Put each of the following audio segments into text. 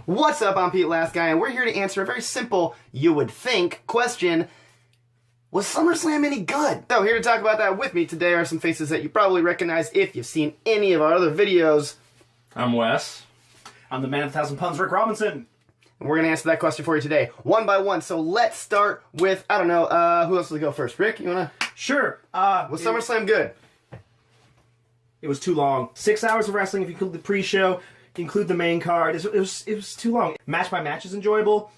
What's up, I'm Pete Last Guy, and we're here to answer a very simple, you would think, question. Was SummerSlam any good? So here to talk about that with me today are some faces that you probably recognize if you've seen any of our other videos. I'm Wes. I'm the man of 1,000 puns, Rick Robinson. And we're going to answer that question for you today, one by one. So let's start with, I don't know, who else will go first? Rick, you want to? Sure. Was SummerSlam good? It was too long. 6 hours of wrestling if you include the pre-show, include the main card. It was too long. Match by match is enjoyable.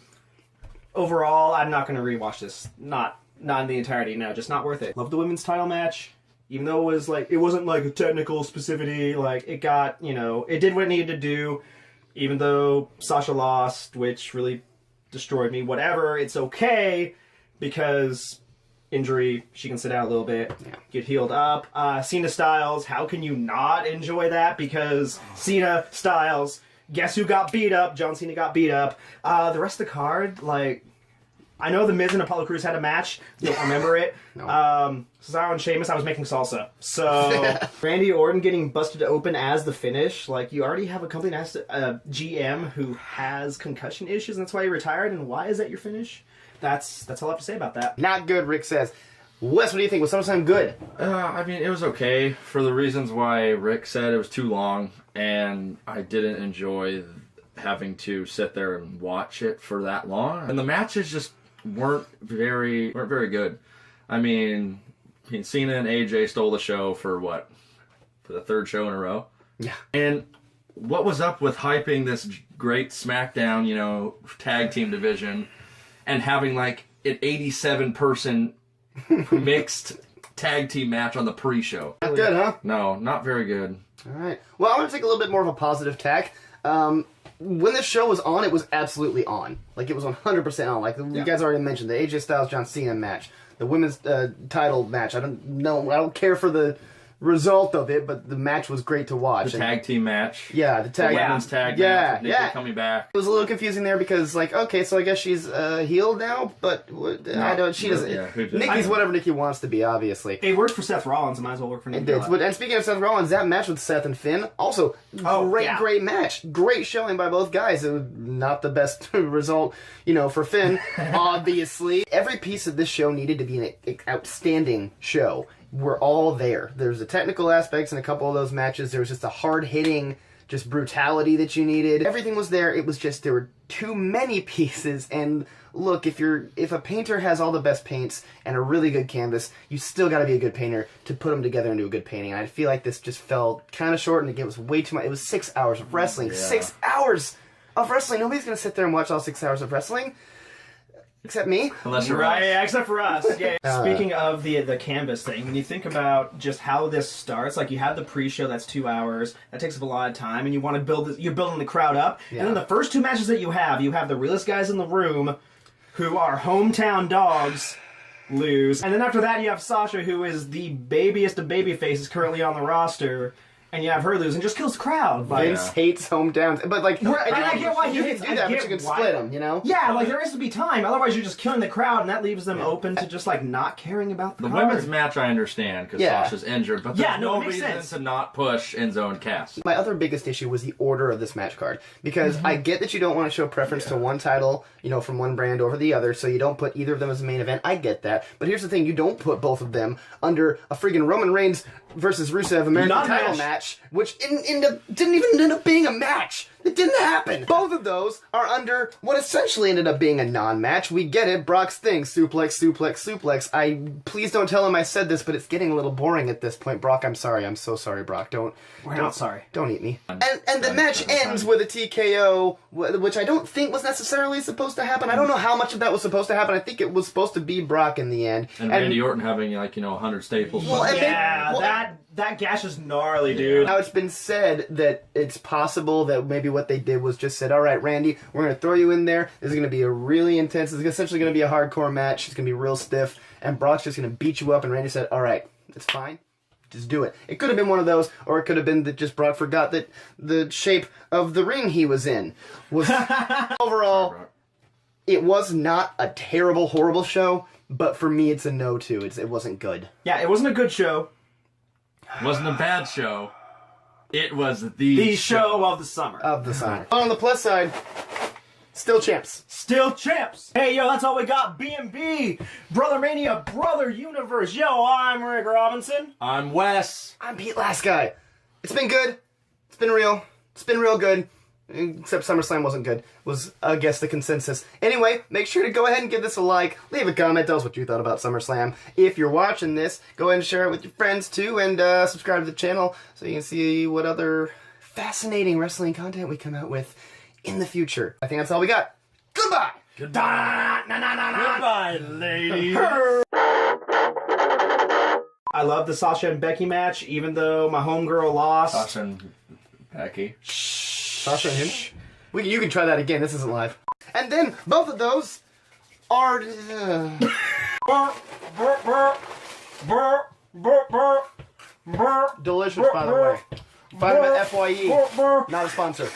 Overall, I'm not going to rewatch this. Not in the entirety, no. Just not worth it. Love the women's title match. Even though it wasn't like a technical specificity, like it got, it did what it needed to do. Even though Sasha lost, which really destroyed me. Whatever, it's okay because injury, she can sit out a little bit, get healed up. Cena Styles, how can you not enjoy that? Because Cena Styles, guess who got beat up? John Cena got beat up. The rest of the card, I know The Miz and Apollo Crews had a match. Don't remember it. No. Cesaro and Sheamus, I was making salsa. So, Randy Orton getting busted open as the finish. You already have a company that has a GM who has concussion issues, and that's why he retired, and why is that your finish? That's all I have to say about that. Not good, Rick says. Wes, what do you think? Was SummerSlam good? I mean, it was okay for the reasons why Rick said it was too long, and I didn't enjoy having to sit there and watch it for that long. And the matches just weren't very good. I mean, Cena and AJ stole the show for what? For the third show in a row? Yeah. And what was up with hyping this great SmackDown, tag team division and having an 87-person mixed tag team match on the pre-show? Not good, huh? No, not very good. All right. Well, I'm going to take a little bit more of a positive tack. When this show was on, it was absolutely on. It was 100% on. You guys already mentioned the AJ Styles John Cena match, the women's title match. I don't care for the result of it, but the match was great to watch. The tag team match. Yeah, the women's tag match. With Nikki coming back. It was a little confusing there because, okay, so I guess she's healed now, but she doesn't. Yeah, Nikki's whatever Nikki wants to be, obviously. It worked for Seth Rollins. It might as well work for Nikki. It did. And speaking of Seth Rollins, that match with Seth and Finn, also great match. Great showing by both guys. It was not the best result, for Finn, obviously. Every piece of this show needed to be an outstanding show. We're all there. There's the technical aspects in a couple of those matches. There was just a hard-hitting, just brutality that you needed. Everything was there. It was just there were too many pieces. And look, if a painter has all the best paints and a really good canvas, you still got to be a good painter to put them together into a good painting. And I feel like this just fell kind of short, and it was way too much. It was 6 hours of wrestling. Yeah. 6 hours of wrestling. Nobody's gonna sit there and watch all 6 hours of wrestling. Except me. Unless you're right. Yeah, except for us. Yeah. Speaking of the canvas thing, when you think about just how this starts, you have the pre-show that's 2 hours. That takes up a lot of time, and you want to build this. You're building the crowd up, and then the first two matches that you have the realest guys in the room, who are hometown dogs, lose, and then after that you have Sasha, who is the babiest of baby faces currently on the roster. And you have her lose and just kills the crowd. Vince hates hometowns. But, and I get why you can do that, but you can split them, Yeah, there has to be time. Otherwise, you're just killing the crowd, and that leaves them open to just, not caring about the card. Women's match, I understand, because Sasha's injured. But there's no reason to not push in-zone cast. My other biggest issue was the order of this match card. Because I get that you don't want to show preference to one title, from one brand over the other, so you don't put either of them as the main event. I get that. But here's the thing. You don't put both of them under a friggin' Roman Reigns versus Rusev American title match, which didn't even end up being a match. It didn't happen. Both of those are under what essentially ended up being a non-match. We get it. Brock's thing. Suplex, suplex, suplex. Please don't tell him I said this, but it's getting a little boring at this point. Brock, I'm sorry. I'm so sorry, Brock. We're not sorry. Don't eat me. And the match ends with a TKO, which I don't think was necessarily supposed to happen. I don't know how much of that was supposed to happen. I think it was supposed to be Brock in the end. And Randy Orton having 100 staples. Well, that gash is gnarly, dude. Now it's been said that it's possible that maybe what they did was just said, all right, Randy, we're going to throw you in there. This is going to be a really intense, it's essentially going to be a hardcore match. It's going to be real stiff, and Brock's just going to beat you up, and Randy said, all right, it's fine. Just do it. It could have been one of those, or it could have been that just Brock forgot that the shape of the ring he was in was overall It was not a terrible, horrible show, but for me, it's a no too. It wasn't good. Yeah, it wasn't a good show. It wasn't a bad show. It was the show of the summer. On the plus side, still champs. Still champs. Hey, yo, that's all we got. B&B, Brother Mania, Brother Universe. Yo, I'm Rick Robinson. I'm Wes. I'm Pete Last Guy. It's been good. It's been real. It's been real good. Except SummerSlam wasn't good. Was, I guess, the consensus. Anyway, make sure to go ahead and give this a like. Leave a comment. Tell us what you thought about SummerSlam. If you're watching this, go ahead and share it with your friends, too. And subscribe to the channel so you can see what other fascinating wrestling content we come out with in the future. I think that's all we got. Goodbye! Goodbye, ladies. I love the Sasha and Becky match, even though my homegirl lost. Sasha and Becky. Sasha and him? You can try that again. This isn't live. And then, both of those are... delicious, by the way. Find them at FYE. Not a sponsor.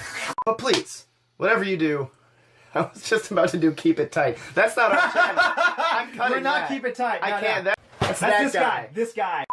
But please, whatever you do, I was just about to do Keep It Tight. That's not our channel. I'm cutting We're not that. Keep It Tight. I can't. No. That's That's that this guy.